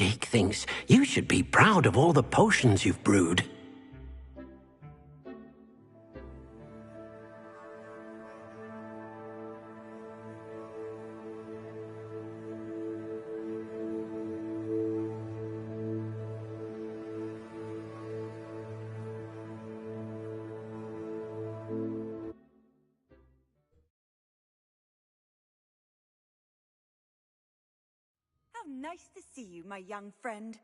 Dick thinks you should be proud of all the potions you've brewed. How nice to see you, my young friend.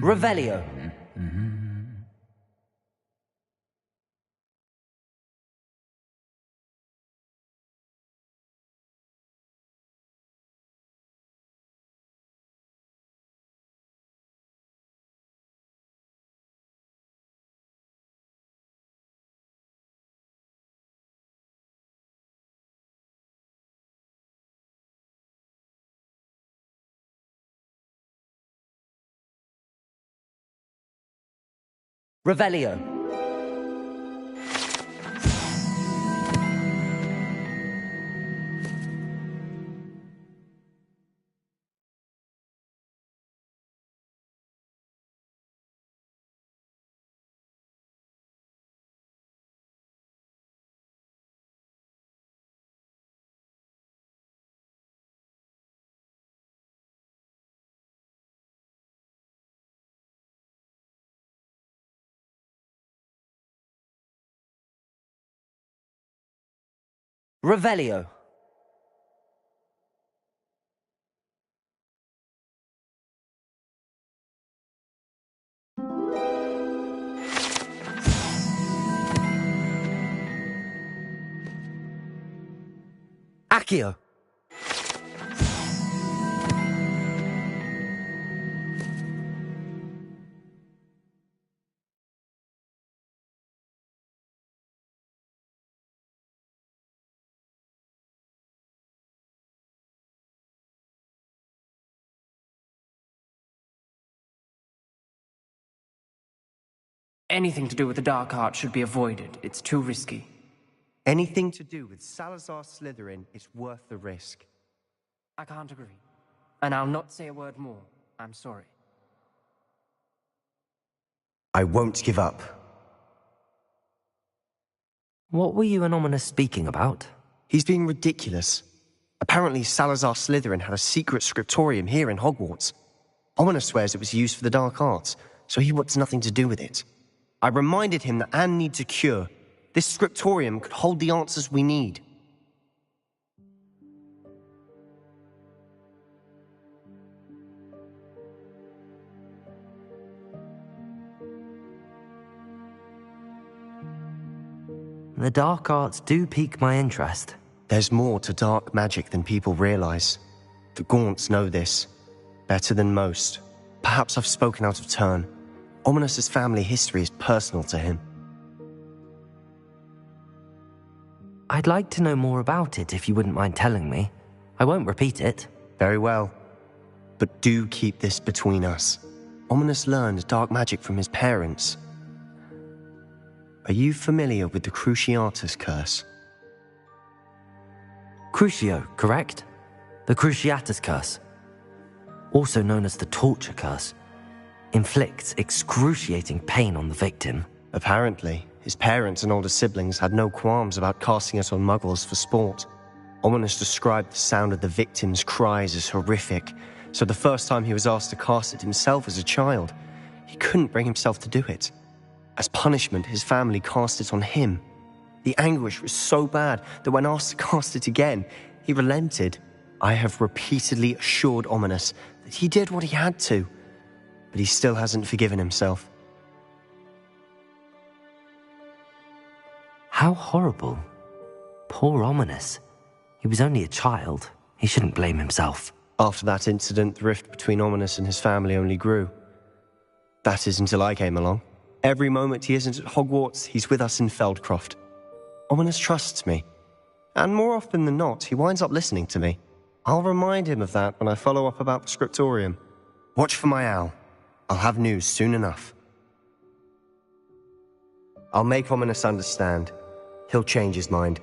Revelio. Revelio. Revelio. Accio. Anything to do with the dark art should be avoided. It's too risky. Anything to do with Salazar Slytherin is worth the risk. I can't agree. And I'll not say a word more. I'm sorry. I won't give up. What were you and Ominous speaking about? He's being ridiculous. Apparently Salazar Slytherin had a secret scriptorium here in Hogwarts. Ominous swears it was used for the dark arts, so he wants nothing to do with it. I reminded him that Anne needs a cure. This scriptorium could hold the answers we need. The dark arts do pique my interest. There's more to dark magic than people realize. The Gaunts know this. Better than most. Perhaps I've spoken out of turn. Ominous's family history is personal to him. I'd like to know more about it if you wouldn't mind telling me. I won't repeat it. Very well. But do keep this between us. Ominous learned dark magic from his parents. Are you familiar with the Cruciatus curse? Crucio, correct? The Cruciatus curse. Also known as the torture curse. Inflicts excruciating pain on the victim. Apparently, his parents and older siblings had no qualms about casting it on muggles for sport. Ominous described the sound of the victim's cries as horrific, so the first time he was asked to cast it himself as a child, he couldn't bring himself to do it. As punishment, his family cast it on him. The anguish was so bad that when asked to cast it again, he relented. I have repeatedly assured Ominous that he did what he had to, but he still hasn't forgiven himself. How horrible. Poor Ominous. He was only a child. He shouldn't blame himself. After that incident, the rift between Ominous and his family only grew. That is until I came along. Every moment he isn't at Hogwarts, he's with us in Feldcroft. Ominous trusts me, And more often than not, he winds up listening to me. I'll remind him of that when I follow up about the scriptorium. Watch for my owl. I'll have news soon enough. I'll make Ominous understand. He'll change his mind.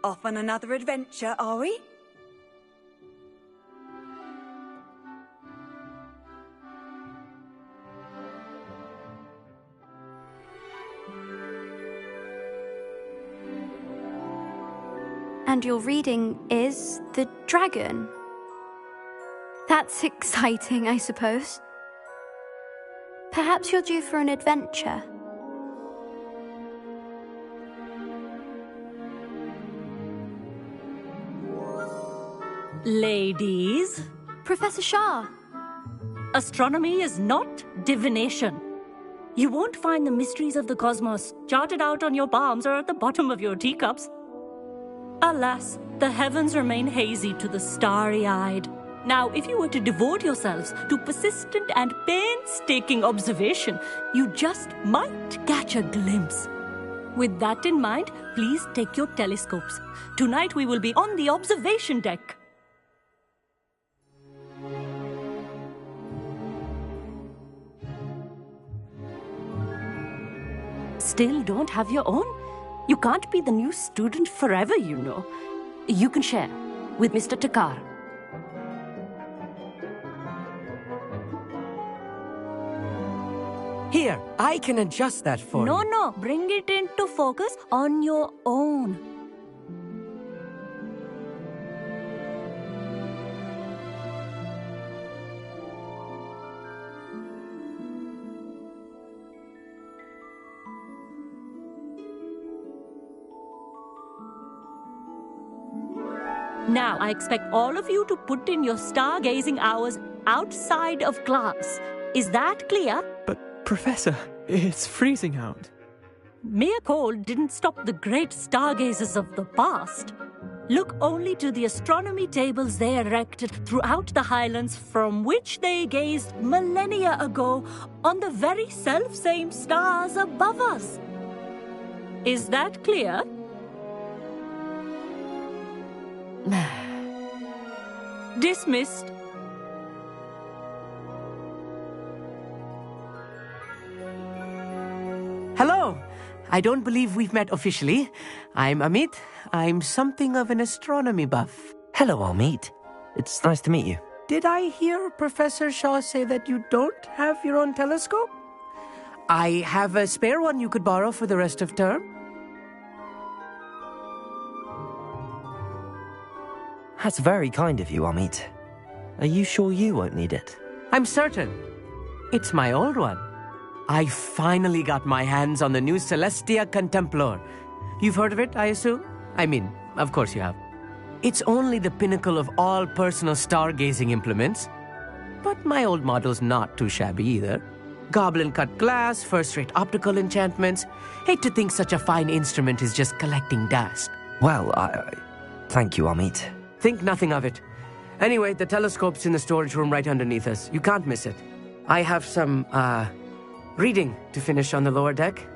Off on another adventure, are we? And your reading is The Dragon. That's exciting, I suppose. Perhaps you're due for an adventure. Ladies, Professor Shah. astronomy is not divination. You won't find the mysteries of the cosmos charted out on your palms or at the bottom of your teacups. Alas, the heavens remain hazy to the starry-eyed. Now, if you were to devote yourselves to persistent and painstaking observation, you just might catch a glimpse. With that in mind, please take your telescopes. Tonight we will be on the observation deck. Still don't have your own? You can't be the new student forever, you know. You can share with Mr. Takar. Here, I can adjust that for you. No, bring it into focus on your own. Now, I expect all of you to put in your stargazing hours outside of class. Is that clear? But, Professor, it's freezing out. Mere cold didn't stop the great stargazers of the past. Look only to the astronomy tables they erected throughout the highlands from which they gazed millennia ago on the very self-same stars above us. Is that clear? Dismissed. Hello. I don't believe we've met officially. I'm Amit. I'm something of an astronomy buff. Hello, Amit. It's nice to meet you. Did I hear Professor Shaw say that you don't have your own telescope? I have a spare one you could borrow for the rest of term. That's very kind of you, Amit. Are you sure you won't need it? I'm certain. It's my old one. I finally got my hands on the new Celestia Contemplar. You've heard of it, I assume? I mean, of course you have. It's only the pinnacle of all personal stargazing implements. But my old model's not too shabby either. Goblin-cut glass, first-rate optical enchantments. Hate to think such a fine instrument is just collecting dust. Well, thank you, Amit. Think nothing of it. Anyway, the telescope's in the storage room right underneath us. You can't miss it. I have some, reading to finish on the lower deck.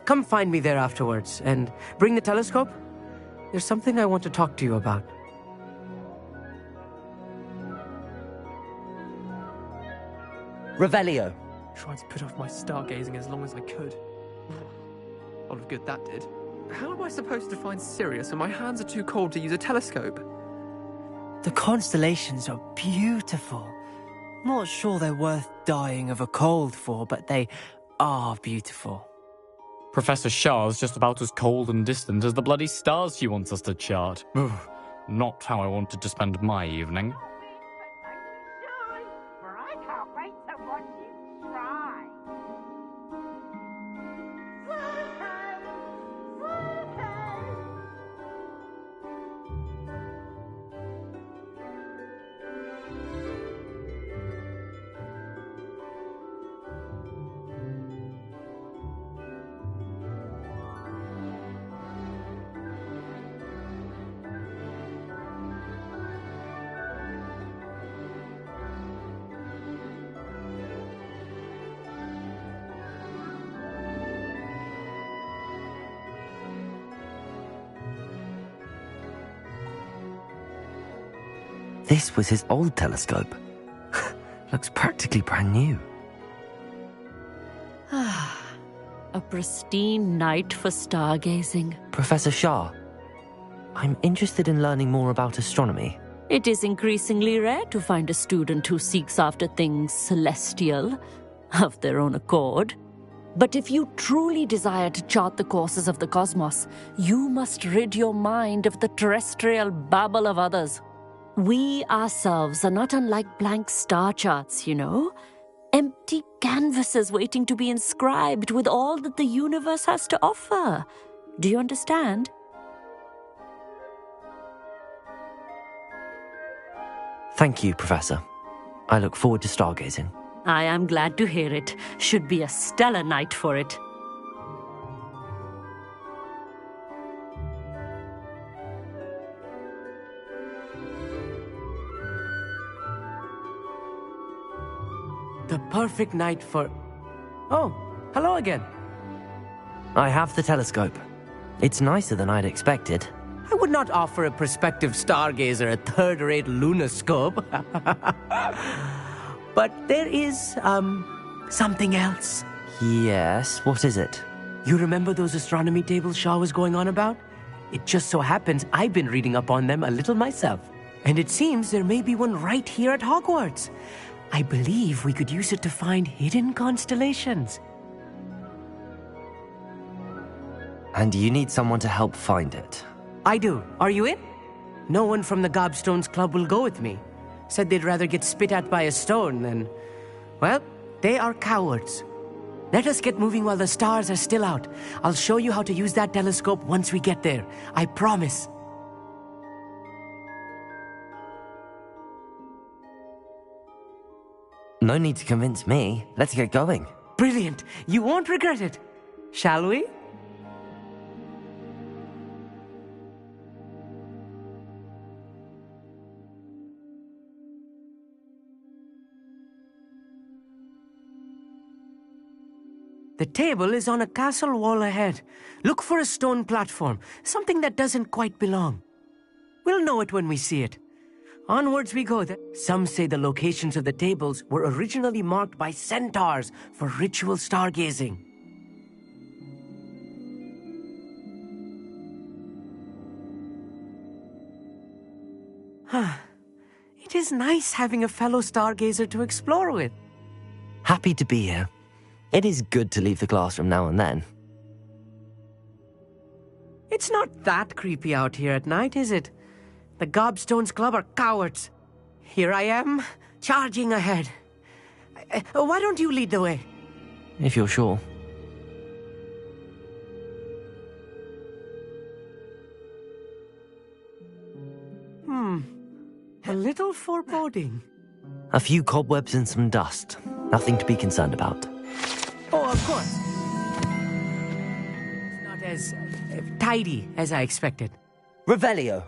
Come find me there afterwards, and bring the telescope. There's something I want to talk to you about. Revelio. Tried to put off my stargazing as long as I could. A lot of good that did. How am I supposed to find Sirius when my hands are too cold to use a telescope? The constellations are beautiful. Not sure they're worth dying of a cold for, but they are beautiful. Professor Shah's just about as cold and distant as the bloody stars she wants us to chart. Ugh, not how I wanted to spend my evening. For I can't wait to watch you try. This was his old telescope. Looks practically brand new. A pristine night for stargazing. Professor Shah, I'm interested in learning more about astronomy. It is increasingly rare to find a student who seeks after things celestial, of their own accord. But if you truly desire to chart the courses of the cosmos, you must rid your mind of the terrestrial babble of others. We ourselves are not unlike blank star charts, you know. Empty canvases waiting to be inscribed with all that the universe has to offer. Do you understand? Thank you, Professor. I look forward to stargazing. I am glad to hear it. Should be a stellar night for it. The perfect night for... Oh, hello again. I have the telescope. It's nicer than I'd expected. I would not offer a prospective stargazer a third-rate lunoscope. But there is, something else. Yes, what is it? You remember those astronomy tables Shaw was going on about? It just so happens I've been reading up on them a little myself. And it seems there may be one right here at Hogwarts. I believe we could use it to find hidden constellations. And you need someone to help find it. I do. Are you in? No one from the Gobstones Club will go with me. Said they'd rather get spit at by a stone than... Well, they are cowards. Let us get moving while the stars are still out. I'll show you how to use that telescope once we get there. I promise. No need to convince me. Let's get going. Brilliant. You won't regret it. Shall we? The table is on a castle wall ahead. Look for a stone platform, something that doesn't quite belong. We'll know it when we see it. Onwards we go. Some say the locations of the tables were originally marked by centaurs for ritual stargazing. It is nice having a fellow stargazer to explore with. Happy to be here. It is good to leave the classroom now and then. It's not that creepy out here at night, is it? The Gobstones Club are cowards. Here I am, charging ahead. Why don't you lead the way? If you're sure. A little foreboding. A few cobwebs and some dust. Nothing to be concerned about. Oh, of course. It's not as tidy as I expected. Revelio.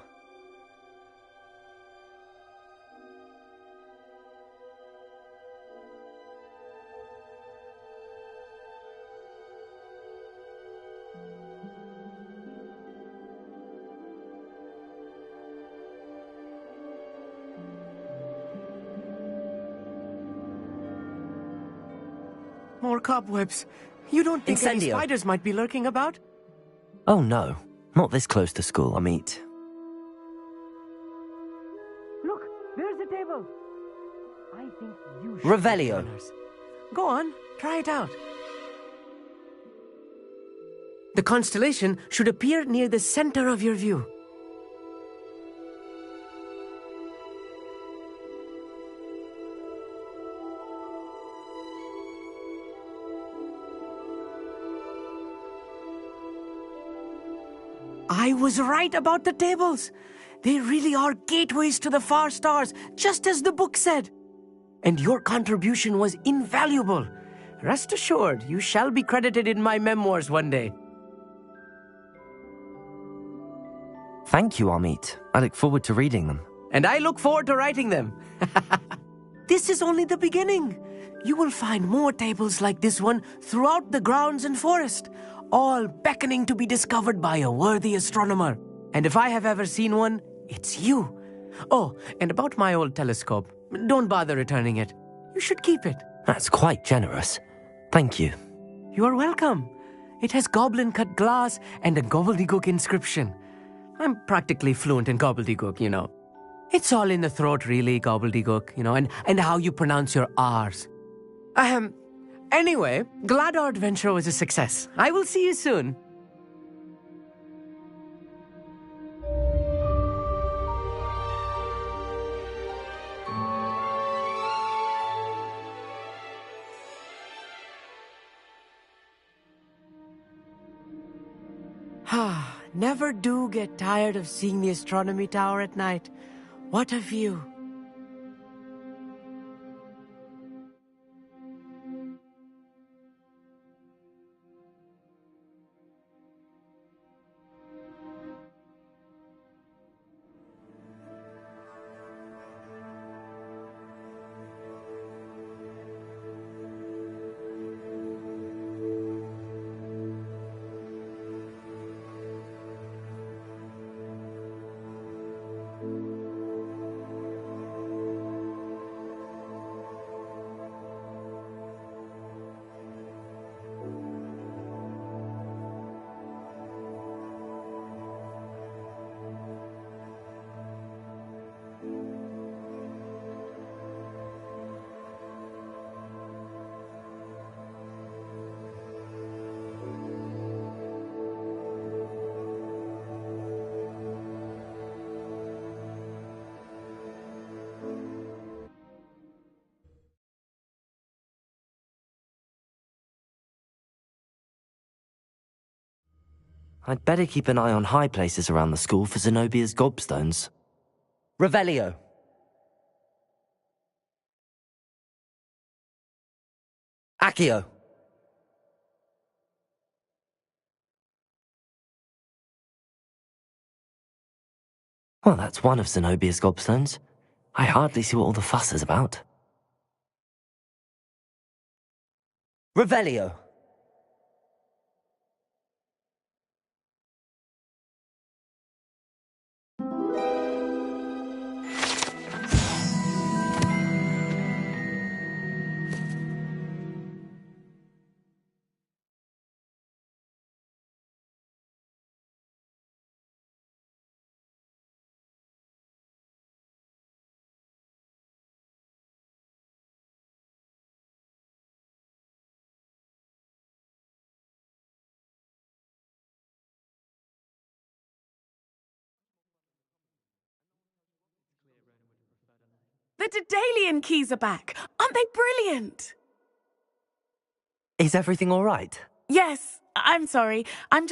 More cobwebs. You don't think any Incendio. spiders might be lurking about? Oh no, not this close to school, I meet. Look, there's the table. I think you should Revelio. join us. Go on, try it out. The constellation should appear near the center of your view. I was right about the tables. They really are gateways to the far stars, just as the book said. And your contribution was invaluable. Rest assured, you shall be credited in my memoirs one day. Thank you, Amit. I look forward to reading them. And I look forward to writing them. This is only the beginning. You will find more tables like this one throughout the grounds and forest, all beckoning to be discovered by a worthy astronomer. And if I have ever seen one, it's you. Oh, and about my old telescope, don't bother returning it. You should keep it. That's quite generous. Thank you. You are welcome. It has goblin-cut glass and a gobbledygook inscription. I'm practically fluent in gobbledygook, you know. It's all in the throat, really, gobbledygook, you know, and how you pronounce your R's. Anyway, glad our adventure was a success. I will see you soon. Never do get tired of seeing the astronomy tower at night. What a view. I'd better keep an eye on high places around the school for Zenobia's gobstones. Revelio. Accio. Well, that's one of Zenobia's gobstones. I hardly see what all the fuss is about. Revelio. The Daedalian keys are back. Aren't they brilliant? Is everything all right? Yes, I'm sorry. I'm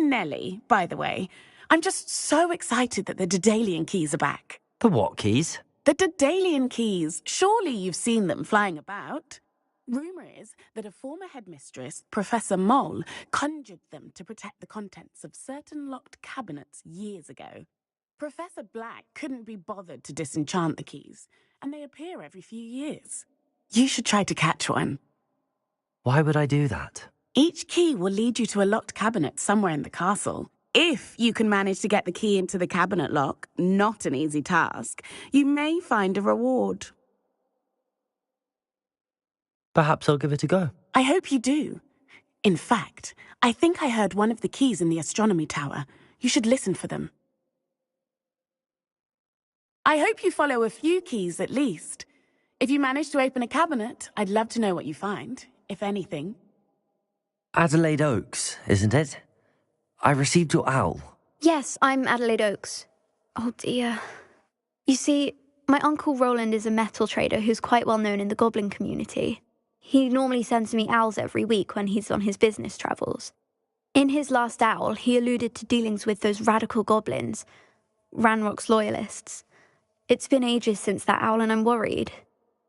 Nellie, by the way. I'm just so excited that the Daedalian keys are back. The what keys? The Daedalian keys. Surely you've seen them flying about. Rumour is that a former headmistress, Professor Mole, conjured them to protect the contents of certain locked cabinets years ago. Professor Black couldn't be bothered to disenchant the keys, and they appear every few years. You should try to catch one. Why would I do that? Each key will lead you to a locked cabinet somewhere in the castle. If you can manage to get the key into the cabinet lock, not an easy task, you may find a reward. Perhaps I'll give it a go. I hope you do. In fact, I think I heard one of the keys in the astronomy tower. You should listen for them. I hope you follow a few keys at least. If you manage to open a cabinet, I'd love to know what you find, if anything. Adelaide Oaks, isn't it? I received your owl. Yes, I'm Adelaide Oaks. Oh dear. You see, my Uncle Roland is a metal trader who's quite well known in the goblin community. He normally sends me owls every week when he's on his business travels. In his last owl, he alluded to dealings with those radical goblins, Ranrock's loyalists. It's been ages since that owl and I'm worried.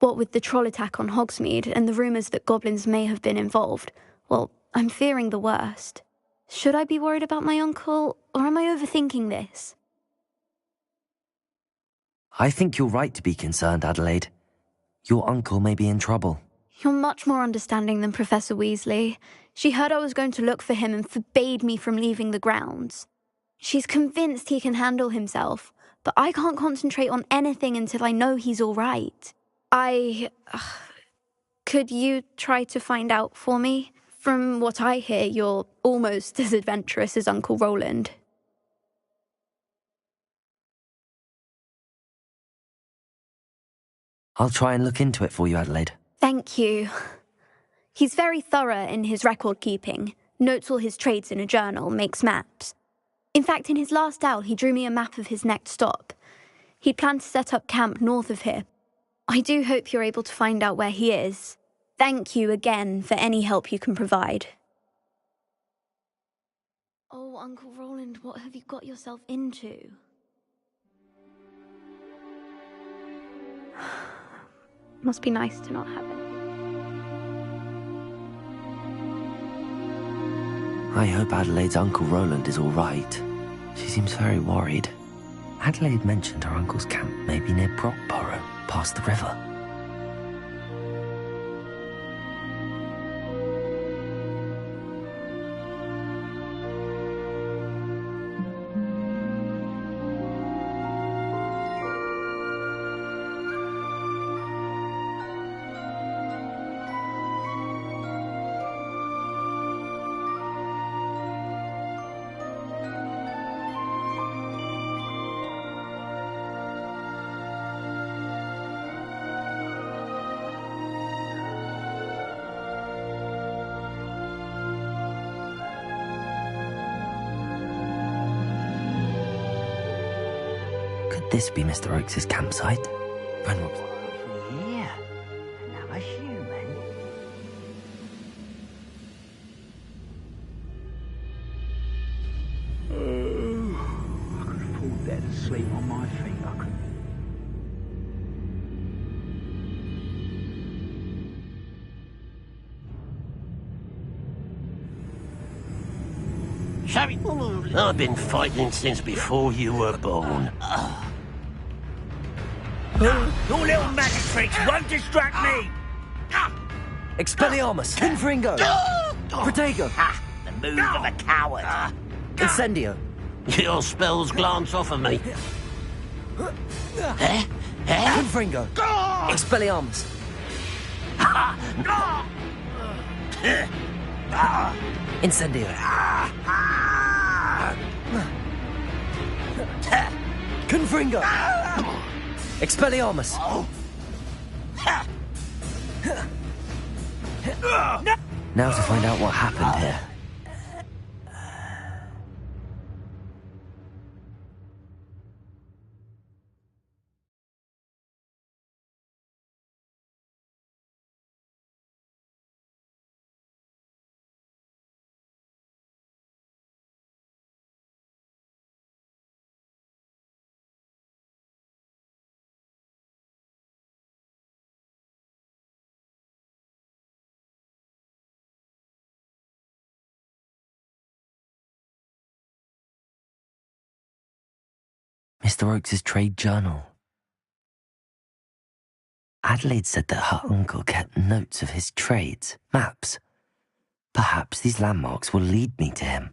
What with the troll attack on Hogsmeade and the rumours that goblins may have been involved, well, I'm fearing the worst. Should I be worried about my uncle, or am I overthinking this? I think you're right to be concerned, Adelaide. Your uncle may be in trouble. You're much more understanding than Professor Weasley. She heard I was going to look for him and forbade me from leaving the grounds. She's convinced he can handle himself, but I can't concentrate on anything until I know he's all right. Could you try to find out for me? From what I hear, you're almost as adventurous as Uncle Roland. I'll try and look into it for you, Adelaide. Thank you. He's very thorough in his record keeping, notes all his trades in a journal, makes maps. In fact, in his last owl, he drew me a map of his next stop. He planned to set up camp north of here. I do hope you're able to find out where he is. Thank you again for any help you can provide. Oh, Uncle Roland, what have you got yourself into? Must be nice to not have anything. I hope Adelaide's Uncle Roland is all right. She seems very worried. Adelaide mentioned her uncle's camp may be near Brockborough, past the river. This be Mr. Oakes's campsite? Ranrock's... Yeah, another human. I could afford that to sleep on my feet. I could. I've been fighting since before you were born. Your little magic tricks won't distract me! Expelliarmus! Confringo! Protego! The move of a coward! Incendio! Your spells glance off of me. Confringo! Expelliarmus! Incendio! Confringo! Expelliarmus! Now to find out what happened here. Mr. Oakes's trade journal. Adelaide said that her uncle kept notes of his trades, maps. Perhaps these landmarks will lead me to him.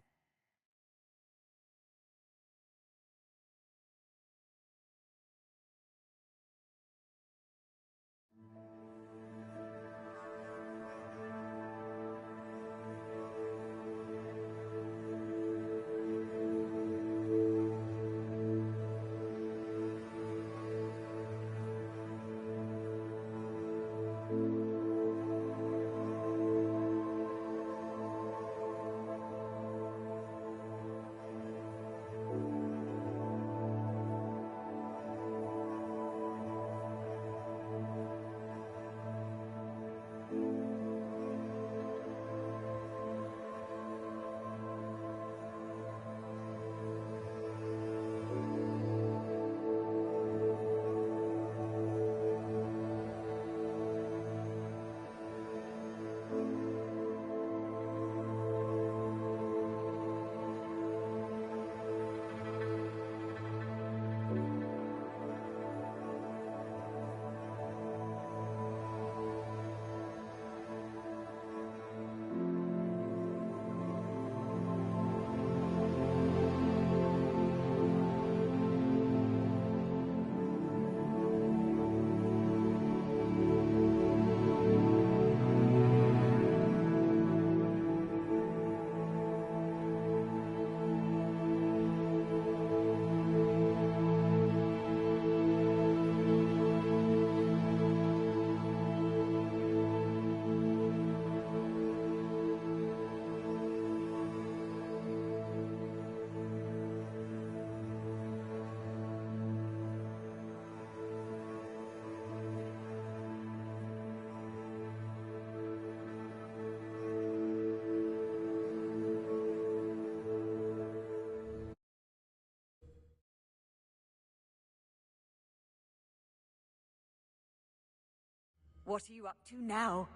What are you up to now?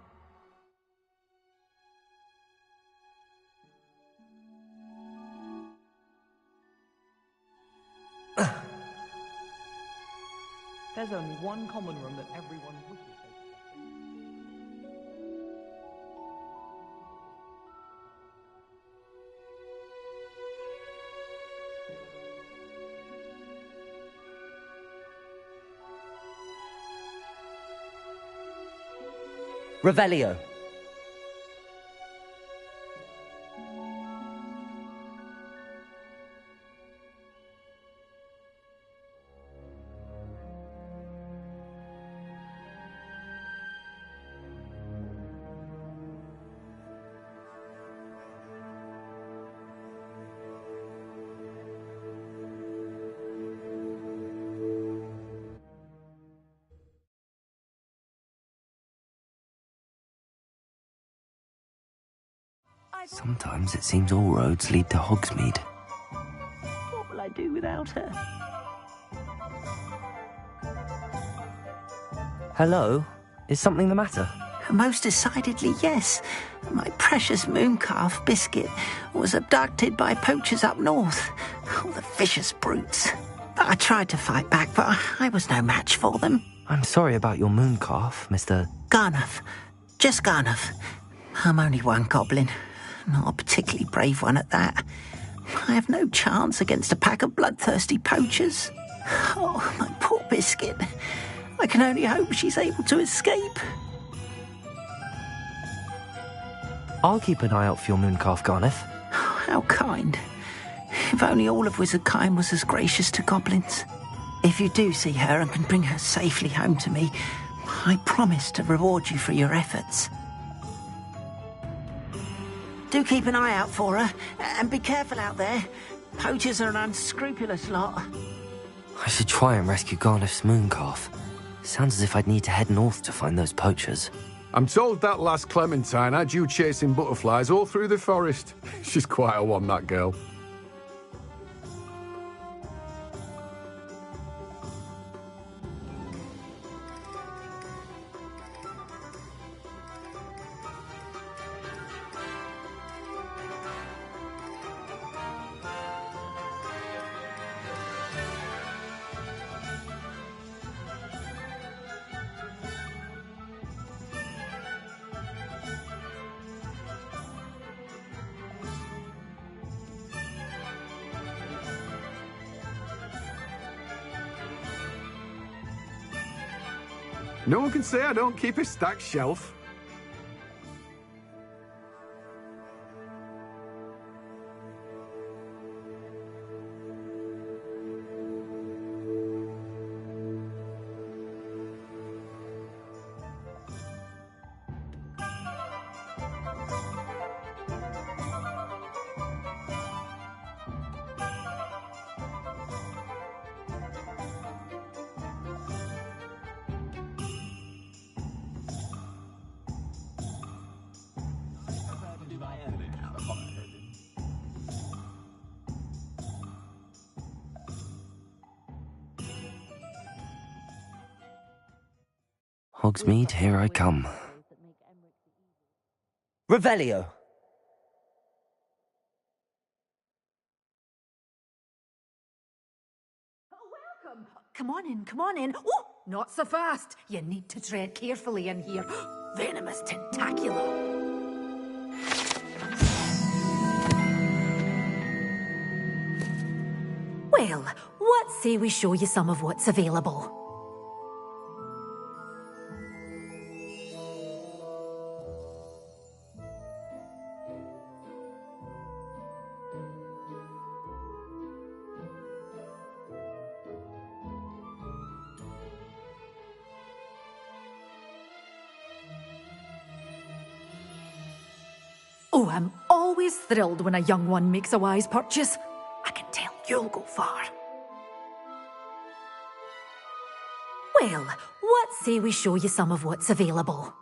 There's only one common room that everyone wishes they Revelio. Sometimes it seems all roads lead to Hogsmeade. What will I do without her? Hello? Is something the matter? Most decidedly, yes. My precious mooncalf, Biscuit, was abducted by poachers up north. Oh, the vicious brutes. I tried to fight back, but I was no match for them. I'm sorry about your mooncalf, Mr. Garnuff. Just Garnuff. I'm only one goblin. Not a particularly brave one at that. I have no chance against a pack of bloodthirsty poachers. Oh, my poor Biscuit. I can only hope she's able to escape. I'll keep an eye out for your mooncalf, Garnuff. Oh, how kind. If only all of Wizardkind was as gracious to goblins. If you do see her and can bring her safely home to me, I promise to reward you for your efforts. Do keep an eye out for her, and be careful out there. Poachers are an unscrupulous lot. I should try and rescue Garnuff's mooncalf. Sounds as if I'd need to head north to find those poachers. I'm told that last Clementine had you chasing butterflies all through the forest. She's quite a one, that girl. No one can say I don't keep a stacked shelf. Hogsmeade, here I come. Revelio. Welcome. Come on in, come on in. Oh, not so fast. You need to tread carefully in here. Venomous tentacula. Well, what say we show you some of what's available? Oh, I'm always thrilled when a young one makes a wise purchase. I can tell you'll go far. Well, what say we show you some of what's available?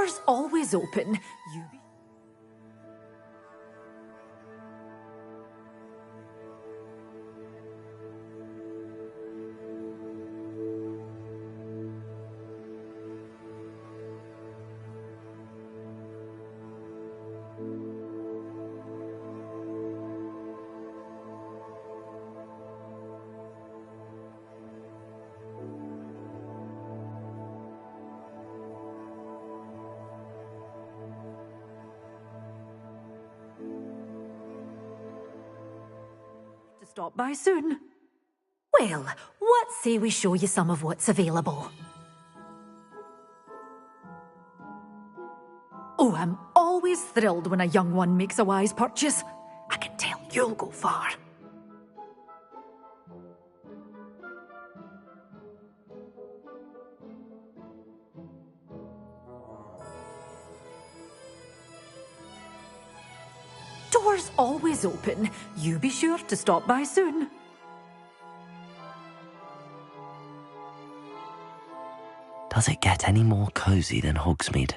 Doors always open. You be... Stop by soon. Well, what say we show you some of what's available? Oh, I'm always thrilled when a young one makes a wise purchase. I can tell you'll go far. Doors always open. You be sure to stop by soon. Does it get any more cozy than Hogsmeade?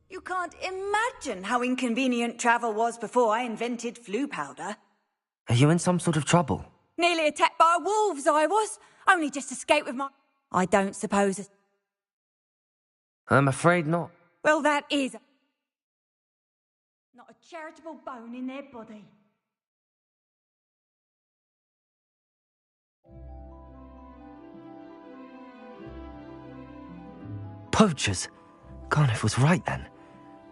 You can't imagine how inconvenient travel was before I invented flu powder. Are you in some sort of trouble? Nearly attacked by wolves, I was. Only just escaped with my... I don't suppose... I'm afraid not. Well, that is... not a charitable bone in their body. Poachers? Garniff was right then.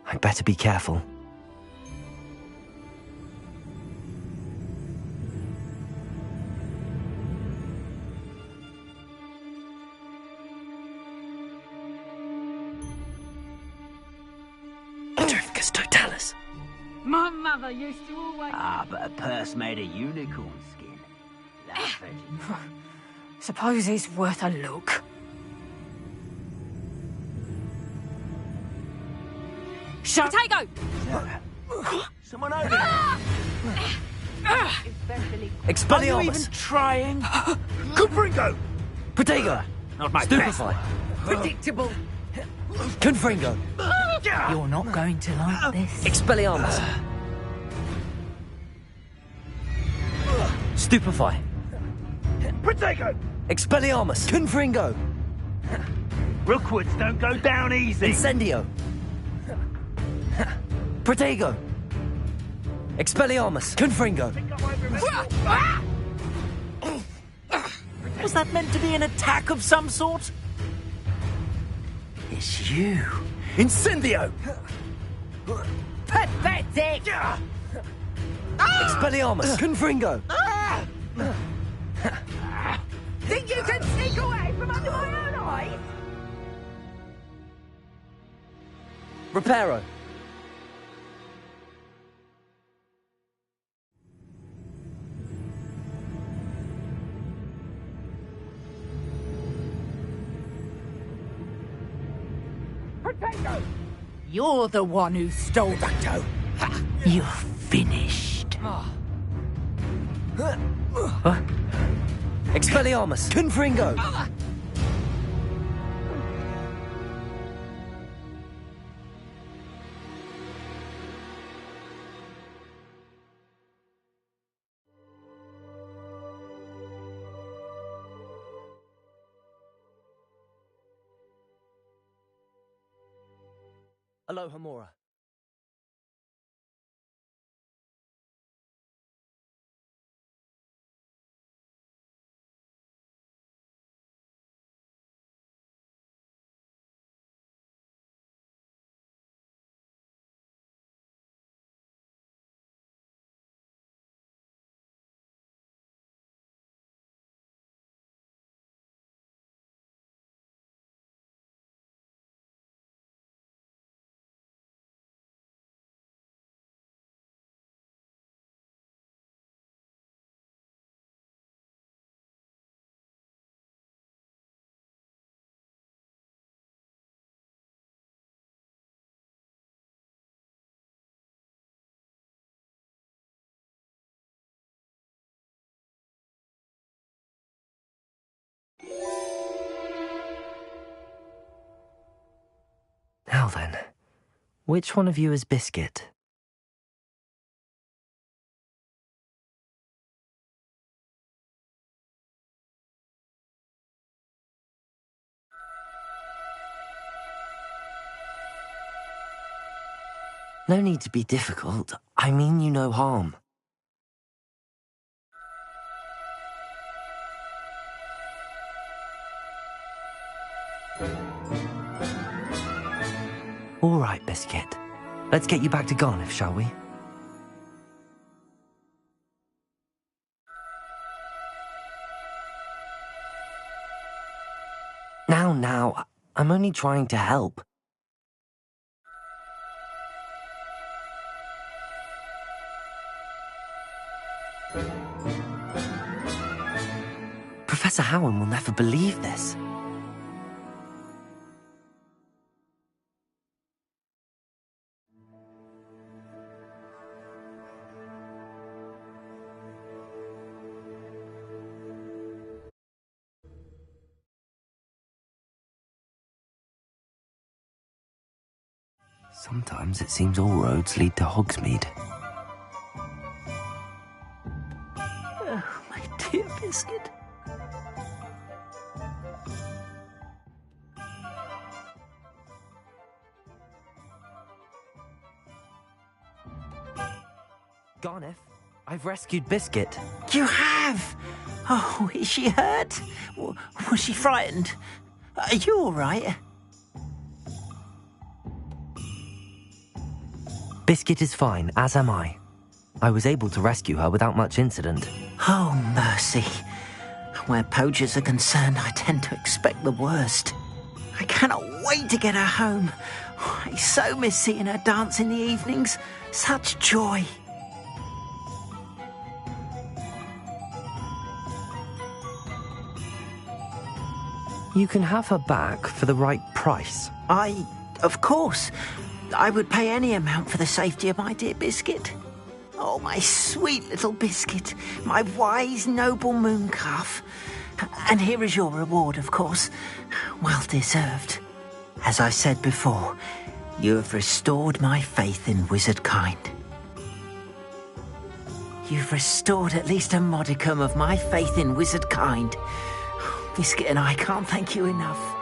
I'd better be careful. Odoficus totalis. My mother used to always... Ah, but a purse made of unicorn skin. That's Suppose it's worth a look. Potato! Someone over there. Expelliarmus! Are you even trying? Confringo! Potato! Not my Stupefy! Predictable. Confringo! You're not going to like this. Expelliarmus! Stupefy! Potato! Expelliarmus! Confringo! Rookwoods don't go down easy. Incendio! Protego! Expelliarmus! Confringo! Was that meant to be an attack of some sort? It's you. Incendio! Pathetic! Expelliarmus! Confringo! Think you can sneak away from under my own eyes? Reparo! Potato! You're the one who stole that. You're finished. Expelliarmus! Confringo! Aloha Mora. Now then, which one of you is Biscuit? No need to be difficult. I mean you no harm. All right, Biscuit. Let's get you back to Garniff, shall we? Now, I'm only trying to help. Professor Howard will never believe this. Sometimes it seems all roads lead to Hogsmeade. Oh, my dear Biscuit. Garniff, I've rescued Biscuit. You have? Oh, is she hurt? Was she frightened? Are you all right? Biscuit is fine, as am I. I was able to rescue her without much incident. Oh, mercy. Where poachers are concerned, I tend to expect the worst. I cannot wait to get her home. I so miss seeing her dance in the evenings. Such joy. You can have her back for the right price. Of course. I would pay any amount for the safety of my dear Biscuit. Oh, my sweet little Biscuit, my wise, noble moon calf. And here is your reward, of course. Well deserved. As I said before, you have restored my faith in wizard kind. You've restored at least a modicum of my faith in wizard kind. Biscuit and I can't thank you enough.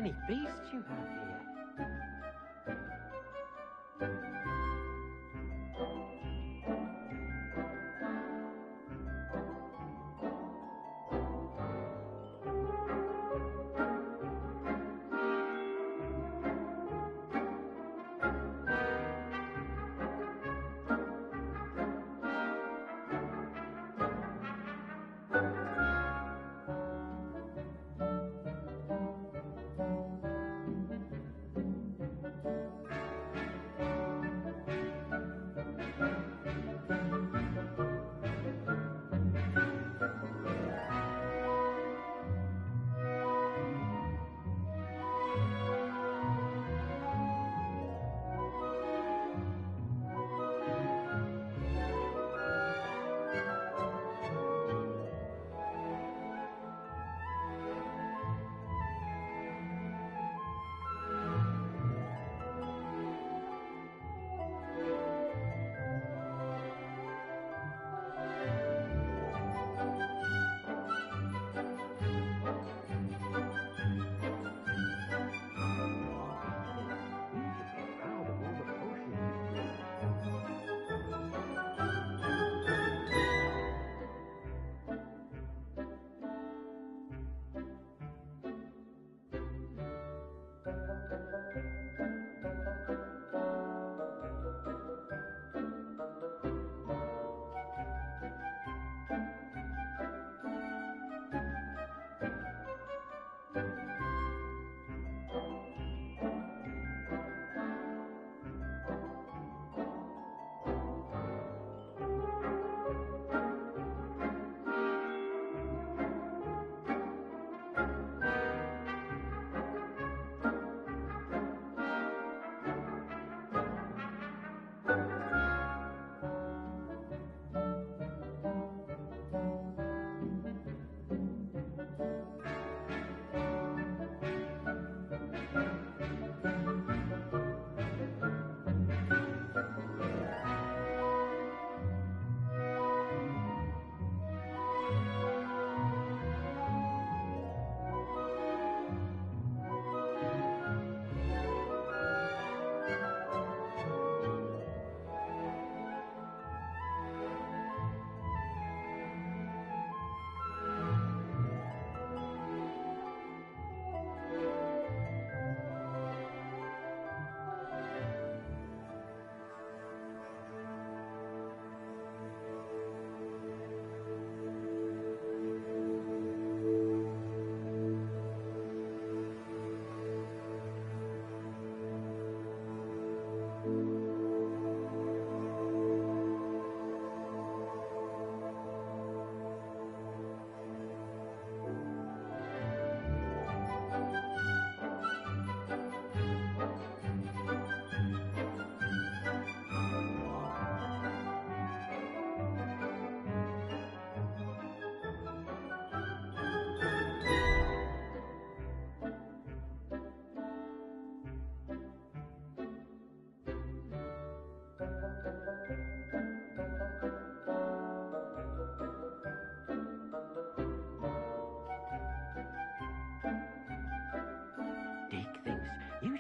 many beasts you have here.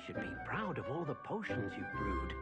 should be proud of all the potions you've brewed.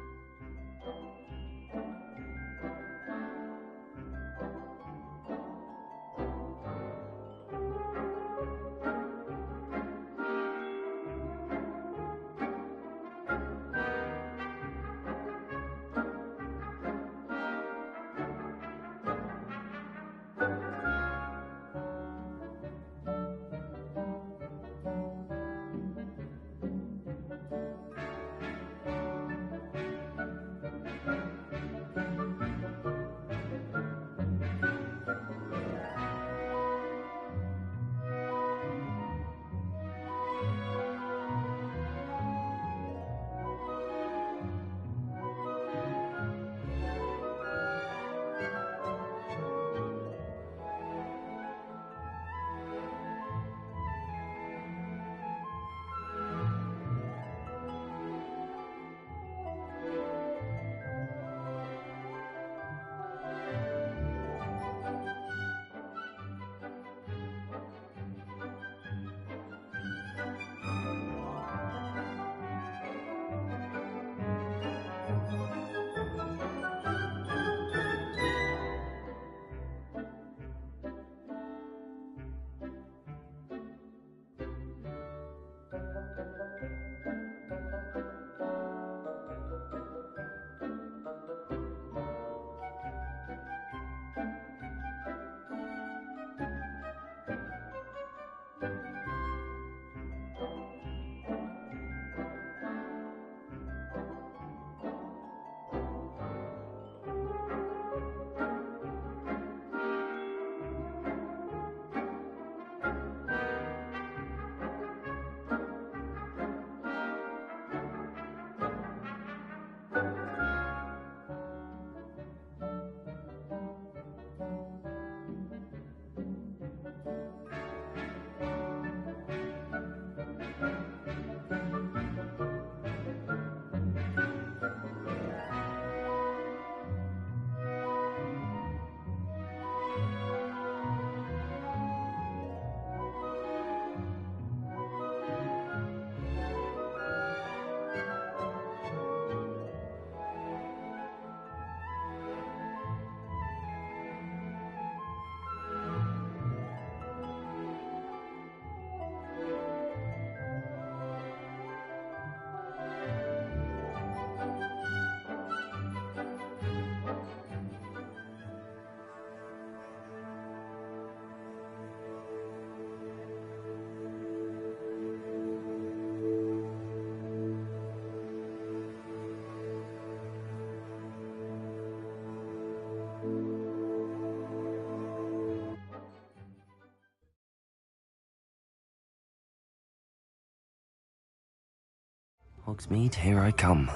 Hogsmeade, here I come.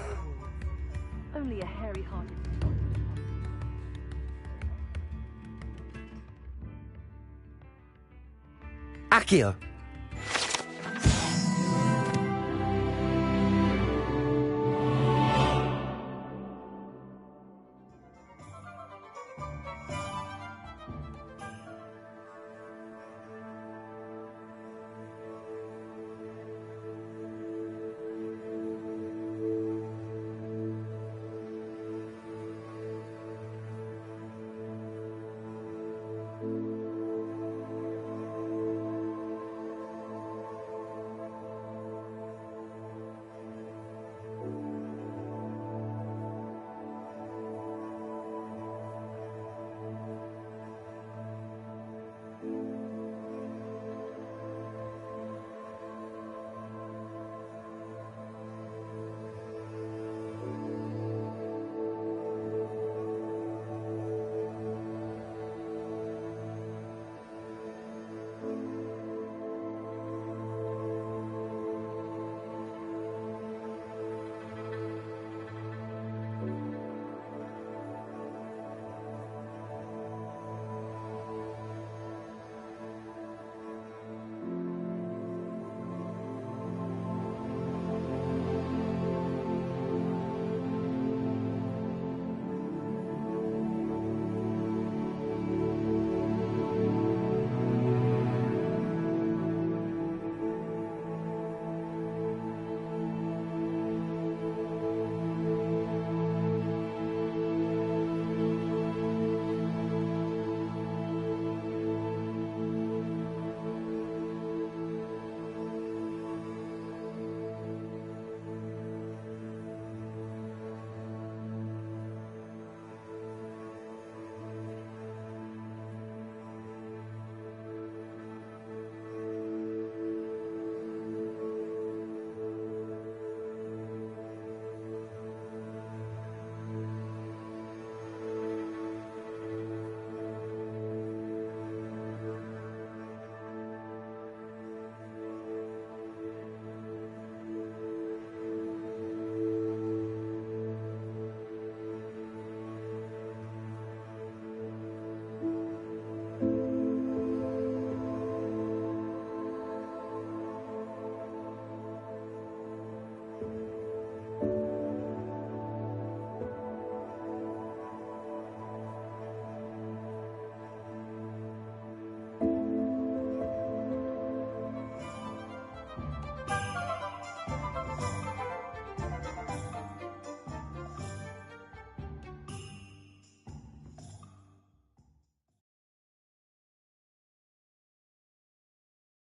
Only a hairy-hearted... Accio!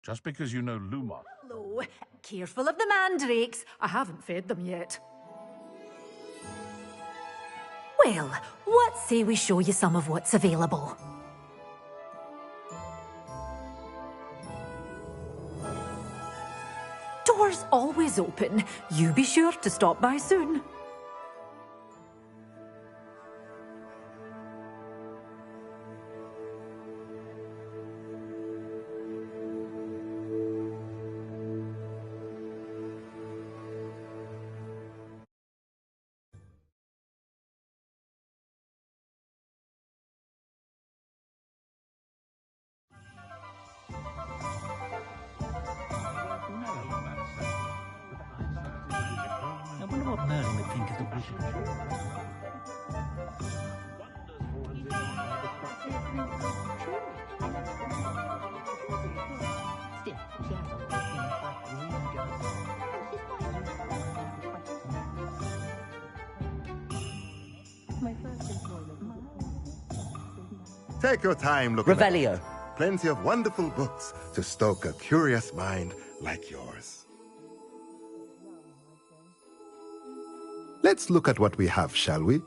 Just because you know Lumos. Hello. Careful of the mandrakes. I haven't fed them yet. Well, what say we show you some of what's available? Doors always open. You be sure to stop by soon. I wonder what Merlin would think of the wizard. Take your time looking Revelio. at plenty of wonderful books to stoke a curious mind like yours. Let's look at what we have, shall we?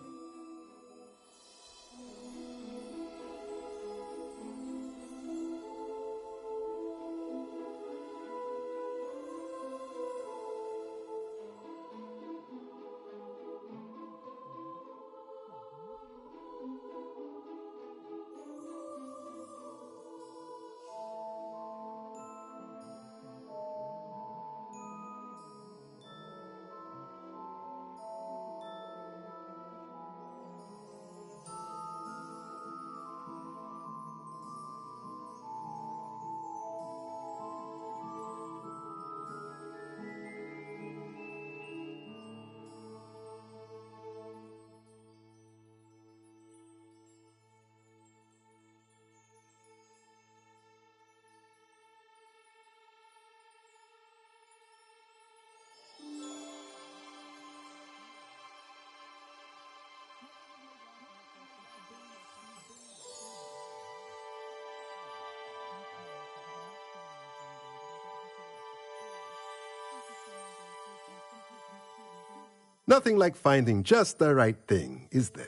Nothing like finding just the right thing, is there?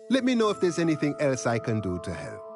Let me know if there's anything else I can do to help.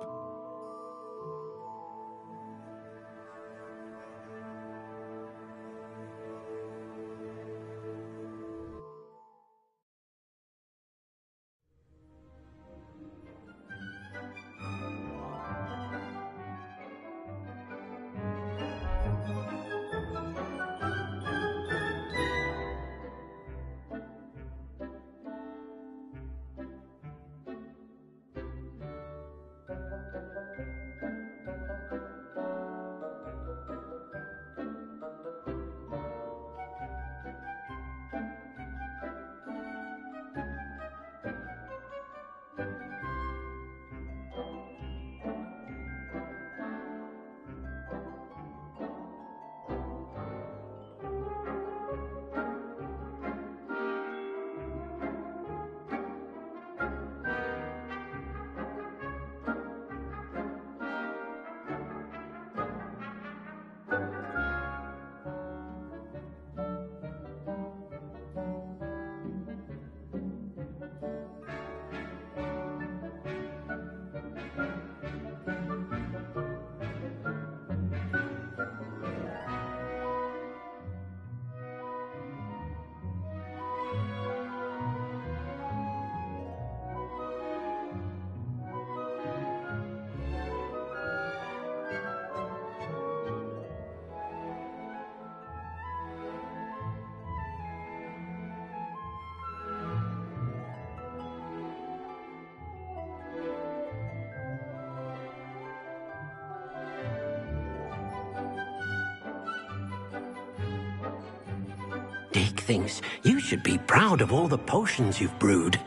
Dick thinks you should be proud of all the potions you've brewed.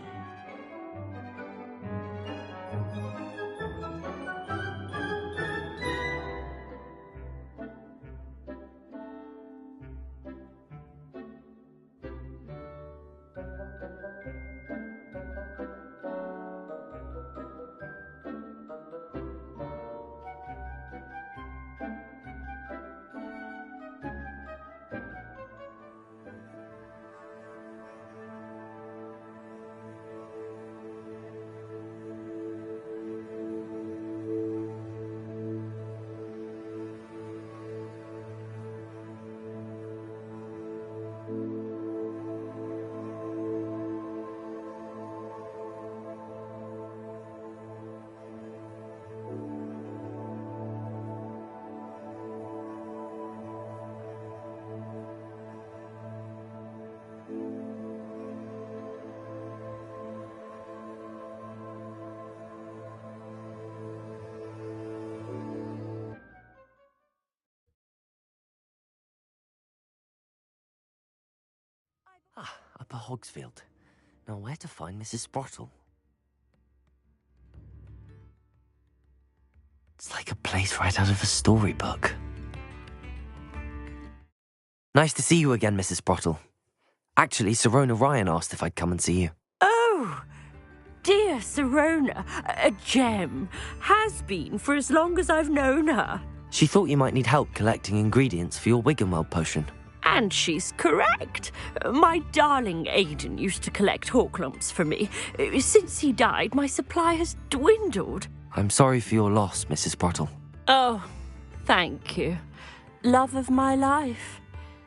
Upper Hogsfield. Now where to find Mrs. Sprottle? It's like a place right out of a storybook. Nice to see you again, Mrs. Sprottle. Actually, Sirona Ryan asked if I'd come and see you. Oh, dear Sirona, a gem. Has been for as long as I've known her. She thought you might need help collecting ingredients for your Wiggenweld potion. And she's correct. My darling Aiden used to collect hawk lumps for me. Since he died, my supply has dwindled. I'm sorry for your loss, Mrs. Sprottle. Oh, thank you. Love of my life.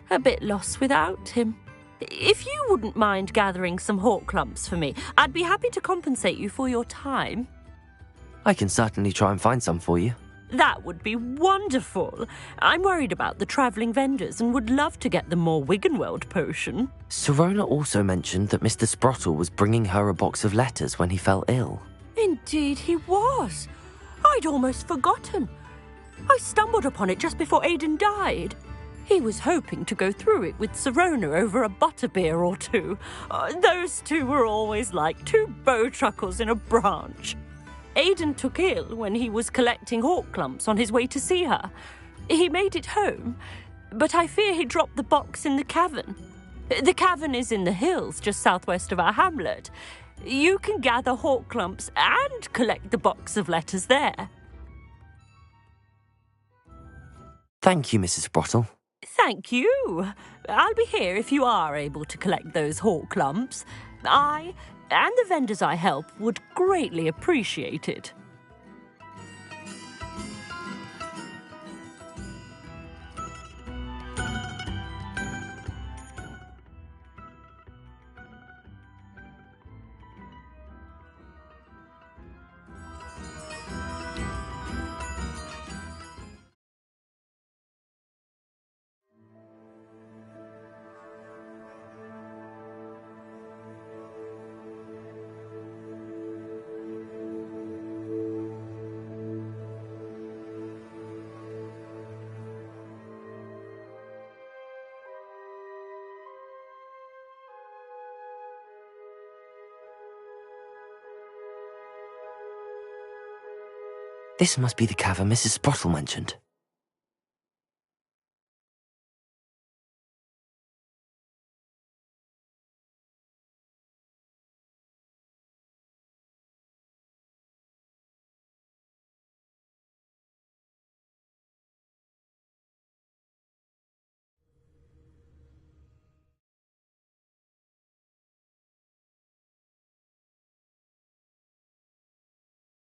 A bit lost without him. If you wouldn't mind gathering some hawk lumps for me, I'd be happy to compensate you for your time. I can certainly try and find some for you. That would be wonderful. I'm worried about the travelling vendors and would love to get them more Wiggenweld potion. Sirona also mentioned that Mr. Sprottle was bringing her a box of letters when he fell ill. Indeed he was. I'd almost forgotten. I stumbled upon it just before Aiden died. He was hoping to go through it with Sirona over a butterbeer or two. Those two were always like two bowtruckles in a branch. Aiden took ill when he was collecting hawk lumps on his way to see her. He made it home, but I fear he dropped the box in the cavern. The cavern is in the hills just southwest of our hamlet. You can gather hawk lumps and collect the box of letters there. Thank you, Mrs. Sprottle. Thank you. I'll be here if you are able to collect those hawk lumps. I, and the vendors I help, would greatly appreciate it. This must be the cavern Mrs. Sprottle mentioned.